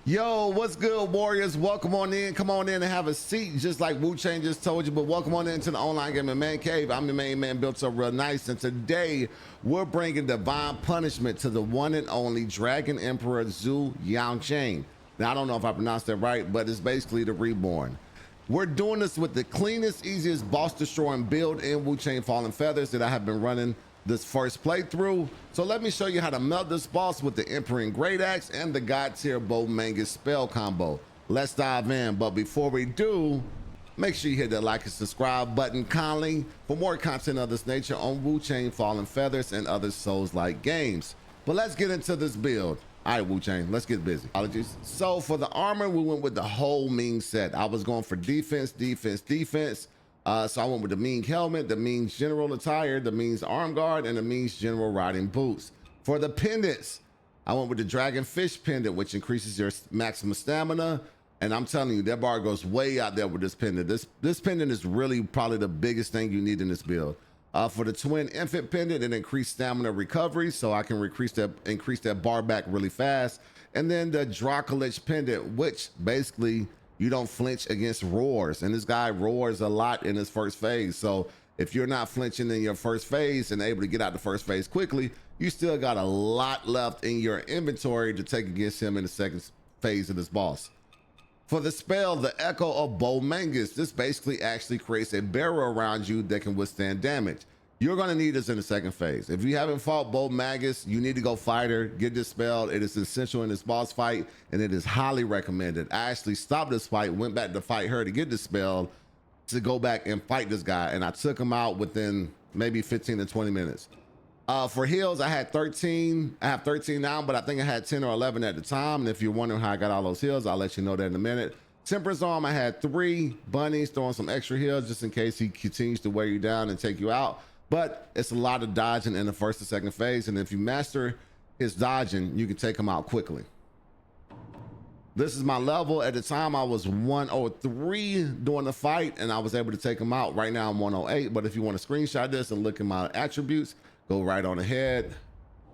Yo, what's good, warriors? Welcome on in. Come on in and have a seat, just like Wuchang just told you. But welcome on into the online gaming man cave. I'm your main man, BuiltUpRealNice, and today we're bringing divine punishment to the one and only Dragon Emperor Zhu Youjian. Now, I don't know if I pronounced that right, but it's basically the reborn. We're doing this with the cleanest, easiest boss destroying build in Wuchang Fallen Feathers that I have been running this first playthrough. So let me show you how to melt this boss with the Empyrean Greataxe and the God tier Bo Magnus spell combo. Let's dive in, but before we do, make sure you hit the like and subscribe button kindly for more content of this nature on Wuchang Fallen Feathers and other Souls-like games. But let's get into this build. All right, Wuchang, let's get busy. Apologies. So for the armor, we went with the whole Ming set. I was going for defense, defense, defense. So I went with the Ming helmet, the Ming general attire, the Ming's arm guard, and the Ming's general riding boots. For the pendants, I went with the dragon fish pendant, which increases your maximum stamina. And I'm telling you, that bar goes way out there with this pendant. This pendant is really probably the biggest thing you need in this build. For the twin infant pendant, it increased stamina recovery, so I can increase that bar back really fast. And then the Dracolich pendant, which basically you don't flinch against roars, and this guy roars a lot in his first phase. So if you're not flinching in your first phase and able to get out the first phase quickly, you still got a lot left in your inventory to take against him in the second phase of this boss. For the spell, the Echo of Bo Magnus, this basically actually creates a barrier around you that can withstand damage. You're gonna need this in the second phase. If you haven't fought Bo Magnus, you need to go fight her, get this spell. It is essential in this boss fight, and it is highly recommended. I actually stopped this fight, went back to fight her to get the spell to go back and fight this guy, and I took him out within maybe 15 to 20 minutes. For heals, I had 13. I have 13 now, but I think I had 10 or 11 at the time. And if you're wondering how I got all those heals, I'll let you know that in a minute. Temperance arm, I had 3 bunnies, throwing some extra heals just in case he continues to wear you down and take you out. But it's a lot of dodging in the first and second phase. And if you master his dodging, you can take him out quickly. This is my level. At the time, I was 103 during the fight, and I was able to take him out. Right now, I'm 108. But if you want to screenshot this and look at my attributes, go right on ahead.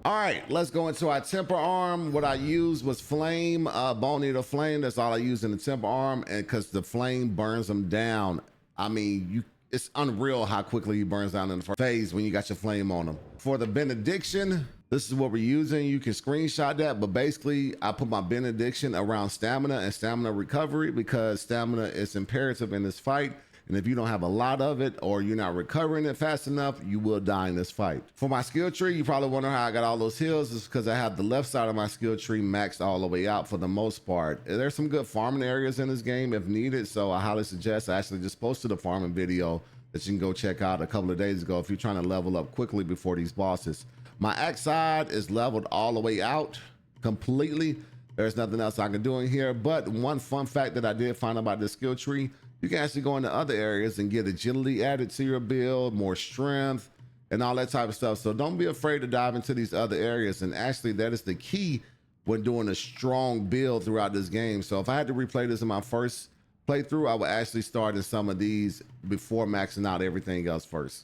All right, let's go into our temper arm. What I used was flame, bone needle flame. That's all I used in the temper arm, and because the flame burns them down. I mean, it's unreal how quickly he burns down in the first phase when you got your flame on him. For the benediction, this is what we're using. You can screenshot that, but basically I put my benediction around stamina and stamina recovery because stamina is imperative in this fight. And if you don't have a lot of it or you're not recovering it fast enough, you will die in this fight. For my skill tree, you probably wonder how I got all those heals. It's because I have the left side of my skill tree maxed all the way out for the most part. There's some good farming areas in this game if needed, so I highly suggest. I actually just posted a farming video that you can go check out a couple of days ago if you're trying to level up quickly before these bosses. My axe side is leveled all the way out completely. There's nothing else I can do in here, but one fun fact that I did find about this skill tree, you can actually go into other areas and get agility added to your build, more strength, and all that type of stuff. So don't be afraid to dive into these other areas. And actually, that is the key when doing a strong build throughout this game. So if I had to replay this in my first playthrough, I would actually start in some of these before maxing out everything else first.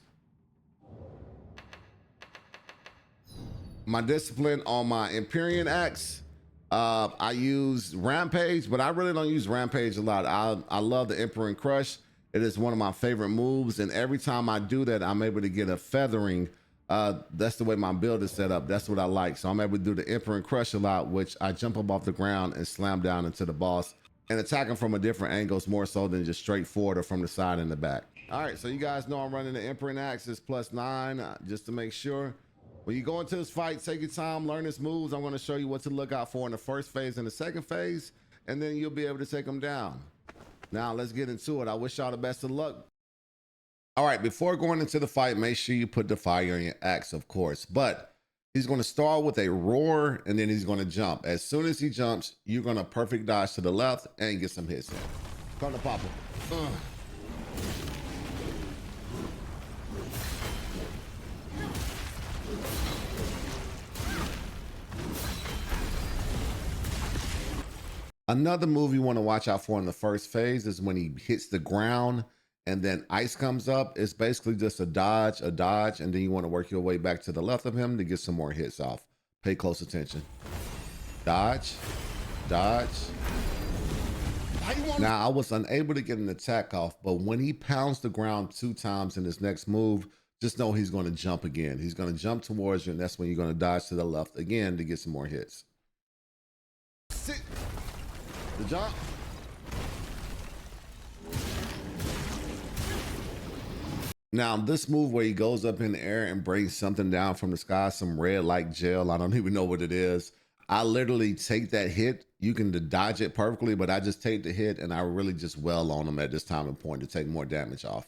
My discipline on my Empyrean axe, I use Rampage, but I really don't use Rampage a lot. I love the Emperor Crush. It is one of my favorite moves, and every time I do that, I'm able to get a feathering. That's the way my build is set up. That's what I like. So I'm able to do the Emperor Crush a lot, which I jump up off the ground and slam down into the boss and attack him from a different angles more so than just straight forward or from the side and the back. All right, so you guys know I'm running the Emperor axe. It's +9 just to make sure. When you go into this fight, take your time, learn his moves. I'm going to show you what to look out for in the first phase and the second phase, and then you'll be able to take him down. Now, let's get into it. I wish y'all the best of luck. All right, before going into the fight, make sure you put the fire on your axe, of course. But he's going to start with a roar, and then he's going to jump. As soon as he jumps, you're going to perfect dodge to the left and get some hits in. Come to Papa. Another move you want to watch out for in the first phase is when he hits the ground and then ice comes up. It's basically just a dodge, and then you want to work your way back to the left of him to get some more hits off. Pay close attention. Dodge, dodge. Now, I was unable to get an attack off, but when he pounds the ground 2 times in his next move, just know he's going to jump again. He's going to jump towards you, and that's when you're going to dodge to the left again to get some more hits. Sit. The jump. Now, this move where he goes up in the air and brings something down from the sky, some red like gel, I don't even know what it is. I literally take that hit. You can dodge it perfectly, but I just take the hit and I really just wail on him at this time and point to take more damage off.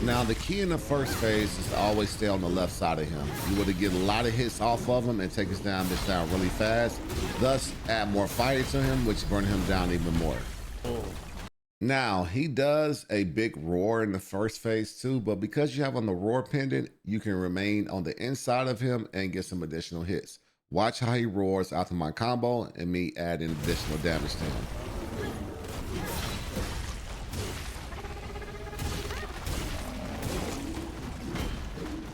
Now, the key in the first phase is to always stay on the left side of him. You want to get a lot of hits off of him and take his down really fast. Thus, add more fire to him, which burn him down even more. Now, he does a big roar in the first phase too, but because you have on the roar pendant, you can remain on the inside of him and get some additional hits. Watch how he roars after my combo and me adding additional damage to him.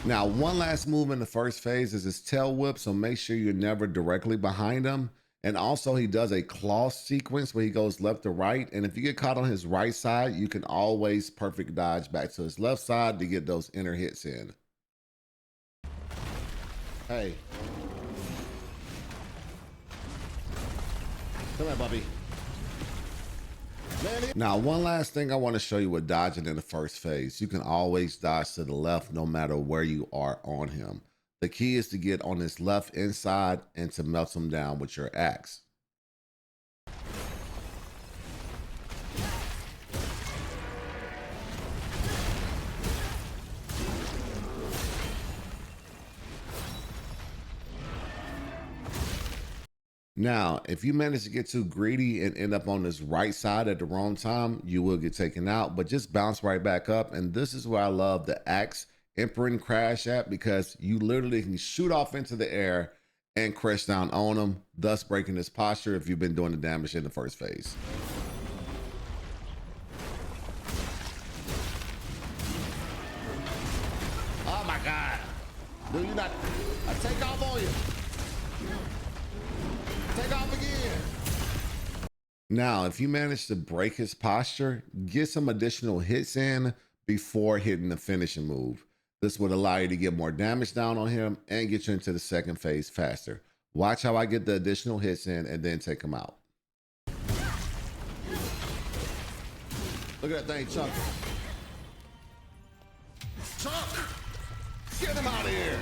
Now, one last move in the first phase is his tail whip, so make sure you're never directly behind him. And also, he does a claw sequence where he goes left to right. And if you get caught on his right side, you can always perfect dodge back to his left side to get those inner hits in. Hey. Come here, Bubby. Now, one last thing I want to show you with dodging in the first phase. You can always dodge to the left no matter where you are on him. The key is to get on his left inside and to melt him down with your axe. Now, if you manage to get too greedy and end up on this right side at the wrong time, you will get taken out, but just bounce right back up. And this is where I love the axe Empyrean Crash at, because you literally can shoot off into the air and crash down on him, thus breaking his posture if you've been doing the damage in the first phase. Oh my God. Do you not? I take off on you. Take off again. Now, if you manage to break his posture, get some additional hits in before hitting the finishing move. This would allow you to get more damage down on him and get you into the second phase faster. Watch how I get the additional hits in and then take him out. Look at that thing chunking. Chunk! Get him out of here!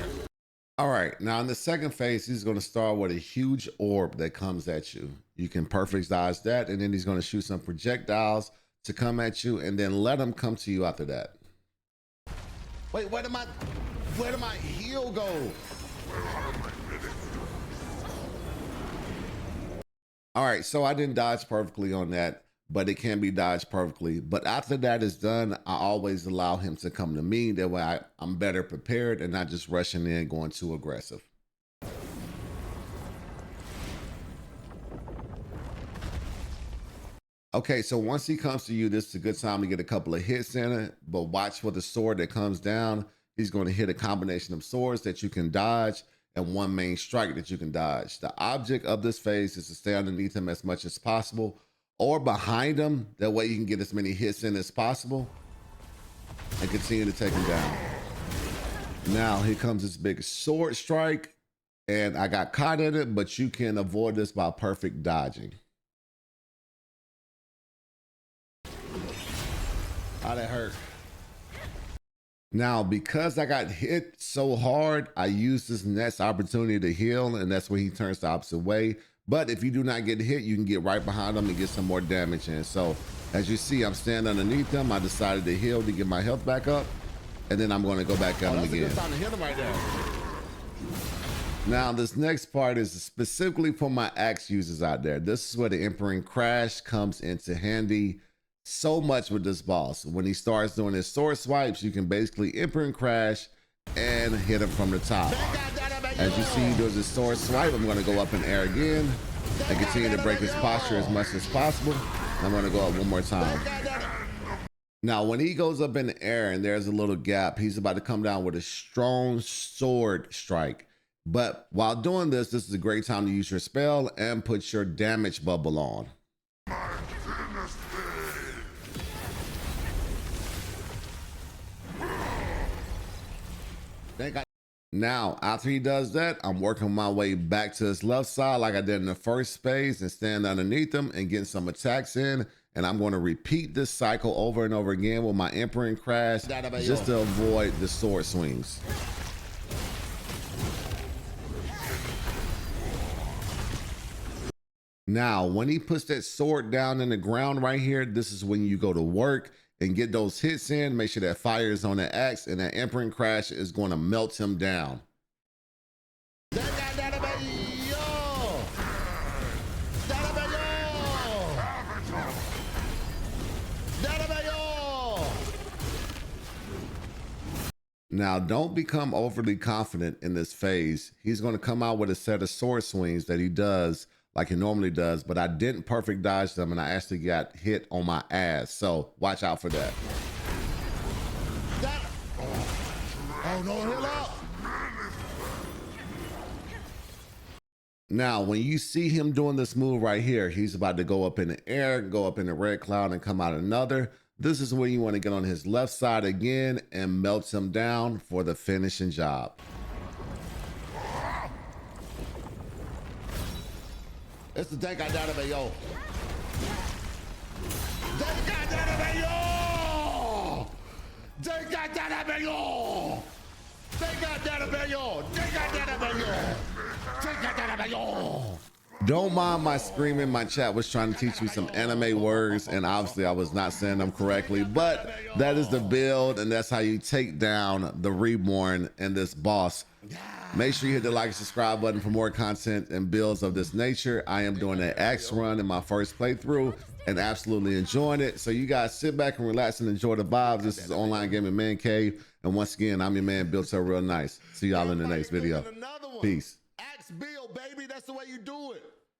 All right, now in the second phase, he's gonna start with a huge orb that comes at you. You can perfect dodge that, and then he's gonna shoot some projectiles to come at you, and then let him come to you after that. Wait, where did my heal go? All right, so I didn't dodge perfectly on that, but it can be dodged perfectly. But after that is done, I always allow him to come to me. That way I'm better prepared and not just rushing in, going too aggressive. Okay, so once he comes to you, this is a good time to get a couple of hits in it, but watch for the sword that comes down. He's going to hit a combination of swords that you can dodge and one main strike that you can dodge. The object of this phase is to stay underneath him as much as possible or behind him. That way you can get as many hits in as possible and continue to take him down. Now here comes this big sword strike, and I got caught in it, but you can avoid this by perfect dodging. How that hurt. Now, because I got hit so hard, I use this next opportunity to heal, and that's when he turns the opposite way. But if you do not get hit, you can get right behind him and get some more damage in. So as you see, I'm standing underneath him. I decided to heal to get my health back up, and then I'm going to go back at him again. That's a good time to hit him right there. Now, this next part is specifically for my axe users out there. This is where the Empyrean Crash comes into handy so much with this boss. When he starts doing his sword swipes, you can basically Empyrean Crash and hit him from the top. As you see, he does his sword swipe. I'm going to go up in air again and continue to break his posture as much as possible. I'm going to go up one more time. Now, when he goes up in the air and there's a little gap, he's about to come down with a strong sword strike. But while doing this is a great time to use your spell and put your damage bubble on. Now, after he does that, I'm working my way back to his left side like I did in the first phase and stand underneath him and getting some attacks in. And I'm going to repeat this cycle over and over again with my Empyrean Crash just to avoid the sword swings. Now, when he puts that sword down in the ground right here, this is when you go to work and get those hits in. Make sure that fire is on the axe and that Empyrean Crash is going to melt him down. Now, don't become overly confident in this phase. He's going to come out with a set of sword swings that he does like he normally does, but I didn't perfect dodge them and I actually got hit on my ass. So watch out for that. Oh no, heal up. Now, when you see him doing this move right here, he's about to go up in the air, go up in the red cloud and come out another. This is when you want to get on his left side again and melt him down for the finishing job. It's the Dank I down yo. Dank I down yo. Dank I down yo. Dank I down yo. Dank I down yo. Dank I down yo. Don't mind my screaming. My chat was trying to teach me some anime words, and obviously I was not saying them correctly, but that is the build, and that's how you take down the Reborn and this boss. Make sure you hit the like and subscribe button for more content and builds of this nature. I am doing an axe run in my first playthrough and absolutely enjoying it. So you guys sit back and relax and enjoy the vibes. This is Online Gaming Man Cave, and once again, I'm your man, BuiltUpRealNice. See y'all in the next video. Peace. Axe build, baby. That's the way you do it.